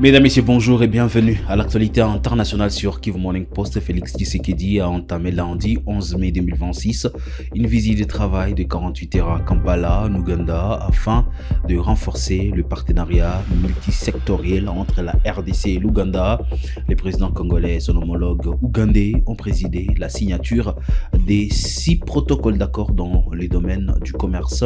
Mesdames, Messieurs, bonjour et bienvenue à l'actualité internationale sur Kivu Morning Post. Félix Tshisekedi a entamé lundi 11 mai 2026 une visite de travail de 48 heures à Kampala, en Ouganda, afin de renforcer le partenariat multisectoriel entre la RDC et l'Ouganda. Les présidents congolais et son homologue ougandais ont présidé la signature des 6 protocoles d'accord dans les domaines du commerce,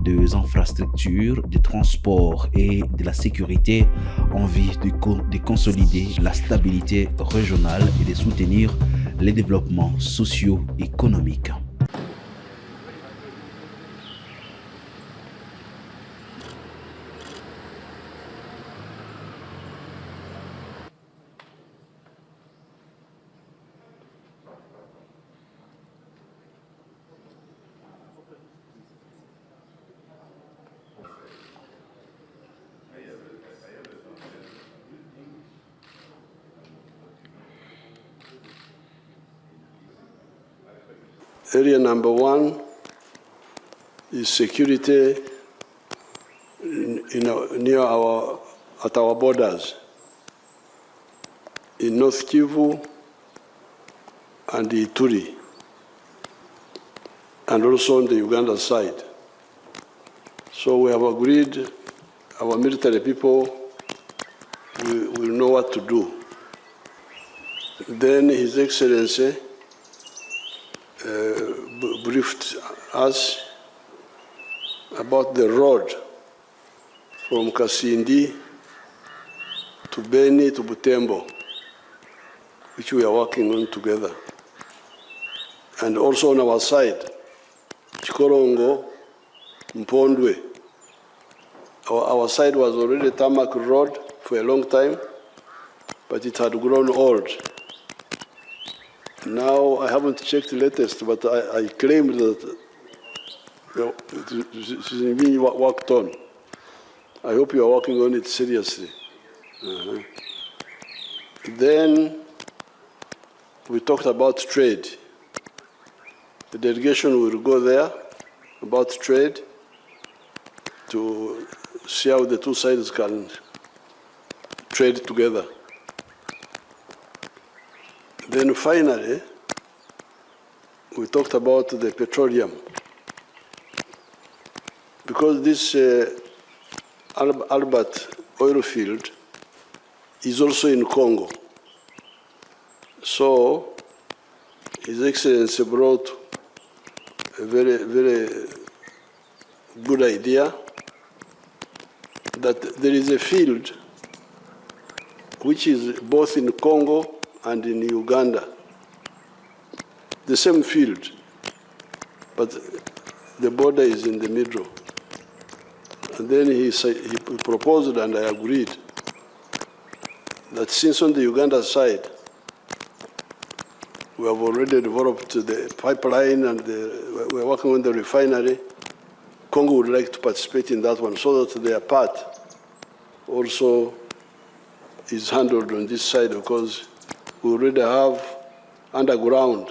des infrastructures, des transports et de la sécurité en vue de consolider la stabilité régionale et de soutenir les développements socio-économiques. Area number one is security at our borders in North Kivu and Ituri, and also on the Uganda side. So we have agreed our military people will know what to do. Then His Excellency briefed us about the road from Kasindi to Beni to Butembo, which we are working on together. And also on our side, Chikorongo, Mpondwe. Our side was already a tarmac road for a long time, but it had grown old. Now, I haven't checked the latest, but I claim that it is being worked on. I hope you are working on it seriously. Then we talked about trade. The delegation will go there about trade to see how the two sides can trade together. Then finally, we talked about the petroleum. Because this Albert oil field is also in Congo. So, His Excellency brought a very, very good idea that there is a field which is both in Congo and in Uganda, the same field, but the border is in the middle. And then he proposed, and I agreed, that since on the Uganda side, we have already developed the pipeline and we're working on the refinery, Congo would like to participate in that one so that their part also is handled on this side, because we already have underground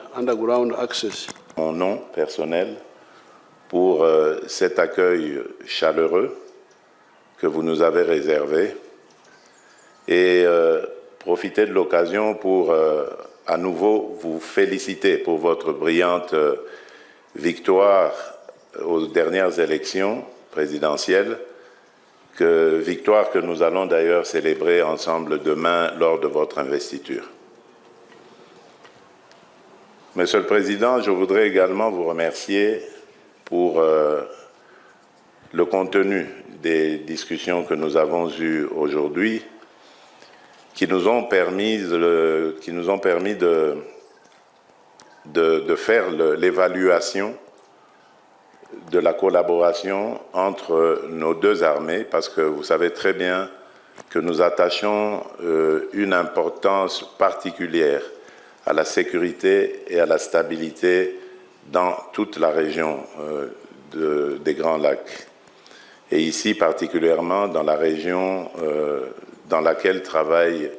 access. Mon nom personnel pour cet accueil chaleureux que vous nous avez réservé et profiter de l'occasion pour à nouveau vous féliciter pour votre brillante victoire aux dernières élections présidentielles, victoire que nous allons d'ailleurs célébrer ensemble demain lors de votre investiture. Monsieur le Président, je voudrais également vous remercier pour le contenu des discussions que nous avons eues aujourd'hui, qui nous ont permis de faire l'évaluation de la collaboration entre nos deux armées, parce que vous savez très bien que nous attachons une importance particulière à la sécurité et à la stabilité dans toute la région des Grands Lacs. Et ici particulièrement dans la région dans laquelle travaille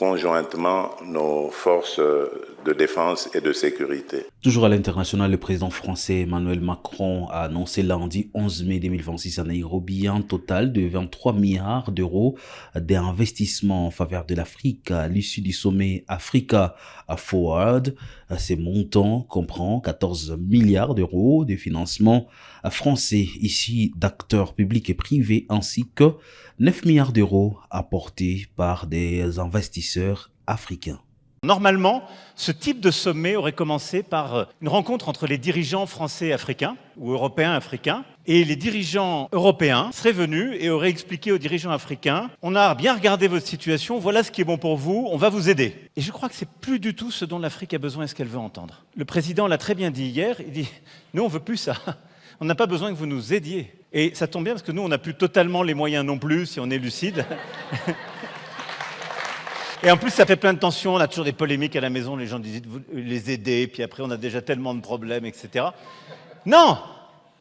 conjointement nos forces de défense et de sécurité. Toujours à l'international, le président français Emmanuel Macron a annoncé lundi 11 mai 2026 à Nairobi un total de 23 milliards d'euros d'investissement en faveur de l'Afrique à l'issue du sommet Africa Forward. Ces montants comprennent 14 milliards d'euros de financement français issus d'acteurs publics et privés ainsi que 9 milliards d'euros apportés par des investisseurs africains. Normalement, ce type de sommet aurait commencé par une rencontre entre les dirigeants français et africains, ou européens africains, et les dirigeants européens seraient venus et auraient expliqué aux dirigeants africains « On a bien regardé votre situation, voilà ce qui est bon pour vous, on va vous aider ». Et je crois que c'est plus du tout ce dont l'Afrique a besoin et ce qu'elle veut entendre. Le président l'a très bien dit hier, il dit « Nous, on veut plus ça, on n'a pas besoin que vous nous aidiez ». Et ça tombe bien parce que nous, on n'a plus totalement les moyens non plus, si on est lucide. Et en plus, ça fait plein de tensions, on a toujours des polémiques à la maison, les gens disent les aider, puis après on a déjà tellement de problèmes, etc. Non!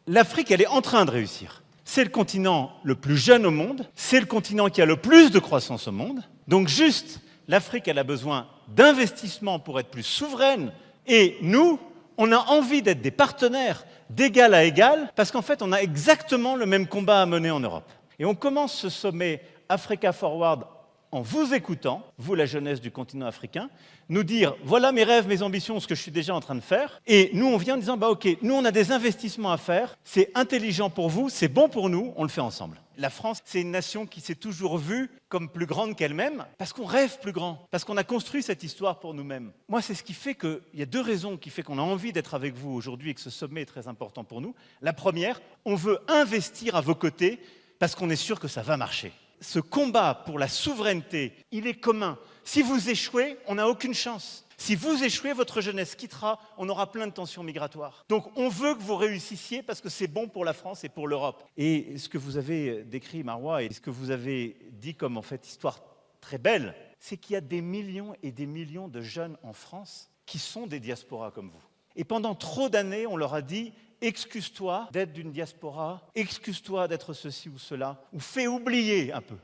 L'Afrique, elle est en train de réussir. C'est le continent le plus jeune au monde, c'est le continent qui a le plus de croissance au monde. Donc juste, l'Afrique, elle a besoin d'investissements pour être plus souveraine. Et nous, on a envie d'être des partenaires d'égal à égal, parce qu'en fait, on a exactement le même combat à mener en Europe. Et on commence ce sommet Africa Forward en vous écoutant, vous la jeunesse du continent africain, nous dire voilà mes rêves, mes ambitions, ce que je suis déjà en train de faire. Et nous, on vient en disant bah ok, nous on a des investissements à faire, c'est intelligent pour vous, c'est bon pour nous, on le fait ensemble. La France, c'est une nation qui s'est toujours vue comme plus grande qu'elle-même, parce qu'on rêve plus grand, parce qu'on a construit cette histoire pour nous-mêmes. Moi, c'est ce qui fait qu'il y a deux raisons qui font qu'on a envie d'être avec vous aujourd'hui et que ce sommet est très important pour nous. La première, on veut investir à vos côtés parce qu'on est sûr que ça va marcher. Ce combat pour la souveraineté, il est commun. Si vous échouez, on n'a aucune chance. Si vous échouez, votre jeunesse quittera, on aura plein de tensions migratoires. Donc on veut que vous réussissiez parce que c'est bon pour la France et pour l'Europe. Et ce que vous avez décrit, Marois, et ce que vous avez dit comme en fait histoire très belle, c'est qu'il y a des millions et des millions de jeunes en France qui sont des diasporas comme vous. Et pendant trop d'années, on leur a dit « excuse-toi d'être d'une diaspora, excuse-toi d'être ceci ou cela, ou fais oublier un peu ».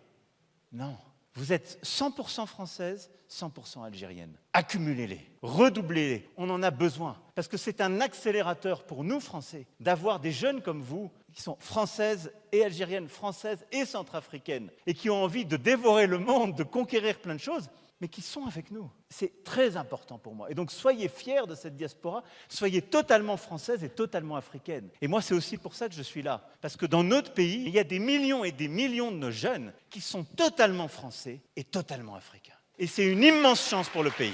Non, vous êtes 100% française, 100% algérienne. Accumulez-les, redoublez-les, on en a besoin. Parce que c'est un accélérateur pour nous, Français, d'avoir des jeunes comme vous qui sont françaises et algériennes, françaises et centrafricaines, et qui ont envie de dévorer le monde, de conquérir plein de choses, mais qui sont avec nous. C'est très important pour moi. Et donc, soyez fiers de cette diaspora, soyez totalement française et totalement africaine. Et moi, c'est aussi pour ça que je suis là. Parce que dans notre pays, il y a des millions et des millions de nos jeunes qui sont totalement français et totalement africains. Et c'est une immense chance pour le pays.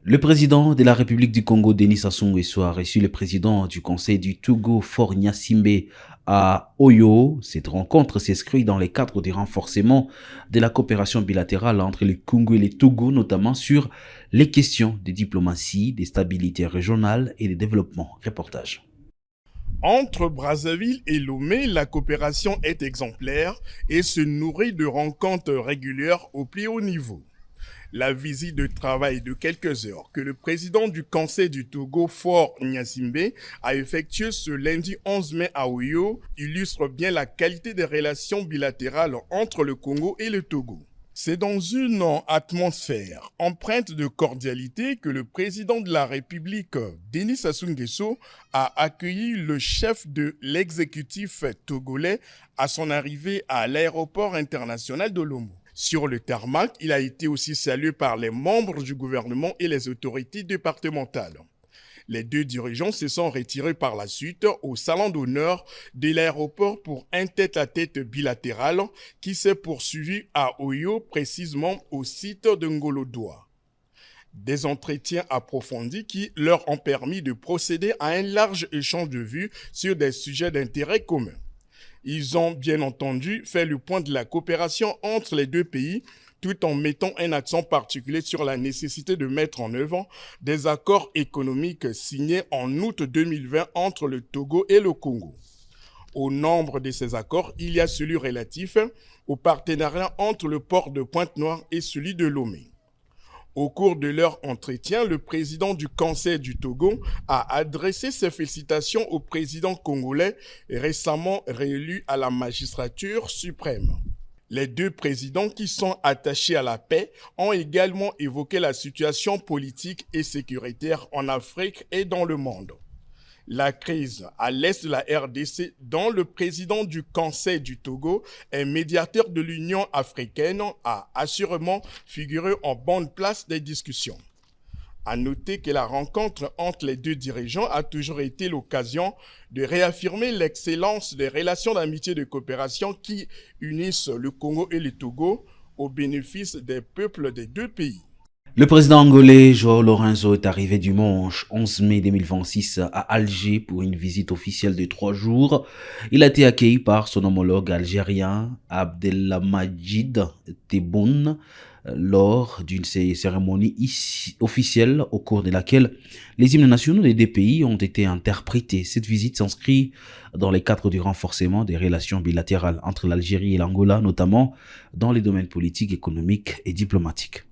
Le président de la République du Congo, Denis Sassou Nguesso, a reçu le président du Conseil du Togo, Faure Gnassingbé, à Oyo. Cette rencontre s'inscrit dans le cadre du renforcement de la coopération bilatérale entre le Congo et le Togo, notamment sur les questions de diplomatie, de stabilité régionale et de développement. Reportage. Entre Brazzaville et Lomé, la coopération est exemplaire et se nourrit de rencontres régulières au plus haut niveau. La visite de travail de quelques heures que le président du Conseil du Togo, Faure Gnassingbé, a effectuée ce lundi 11 mai à Oyo illustre bien la qualité des relations bilatérales entre le Congo et le Togo. C'est dans une atmosphère empreinte de cordialité que le président de la République, Denis Sassou Nguesso, a accueilli le chef de l'exécutif togolais à son arrivée à l'aéroport international de Lomé. Sur le tarmac, il a été aussi salué par les membres du gouvernement et les autorités départementales. Les deux dirigeants se sont retirés par la suite au salon d'honneur de l'aéroport pour un tête-à-tête bilatéral qui s'est poursuivi à Oyo, précisément au site de Ngolodoa. Des entretiens approfondis qui leur ont permis de procéder à un large échange de vues sur des sujets d'intérêt commun. Ils ont bien entendu fait le point de la coopération entre les deux pays, tout en mettant un accent particulier sur la nécessité de mettre en œuvre des accords économiques signés en août 2020 entre le Togo et le Congo. Au nombre de ces accords, il y a celui relatif au partenariat entre le port de Pointe-Noire et celui de Lomé. Au cours de leur entretien, le président du Conseil du Togo a adressé ses félicitations au président congolais récemment réélu à la magistrature suprême. Les deux présidents qui sont attachés à la paix ont également évoqué la situation politique et sécuritaire en Afrique et dans le monde. La crise à l'est de la RDC, dont le président du Conseil du Togo est médiateur de l'Union africaine, a assurément figuré en bonne place des discussions. À noter que la rencontre entre les deux dirigeants a toujours été l'occasion de réaffirmer l'excellence des relations d'amitié et de coopération qui unissent le Congo et le Togo au bénéfice des peuples des deux pays. Le président angolais João Lourenço est arrivé dimanche 11 mai 2026 à Alger pour une visite officielle de 3 jours. Il a été accueilli par son homologue algérien Abdelhamidjid Tebboune lors d'une cérémonie officielle au cours de laquelle les hymnes nationaux des deux pays ont été interprétés. Cette visite s'inscrit dans les cadres du renforcement des relations bilatérales entre l'Algérie et l'Angola, notamment dans les domaines politiques, économiques et diplomatiques.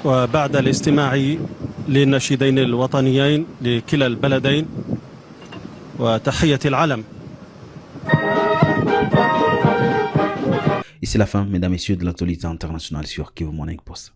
وبعد الاستماع للنشيدين الوطنيين لكلا البلدين وتحية العلم. Et c'est la fin, mesdames et messieurs, de l'actualité internationale sur Kivu Morning Post.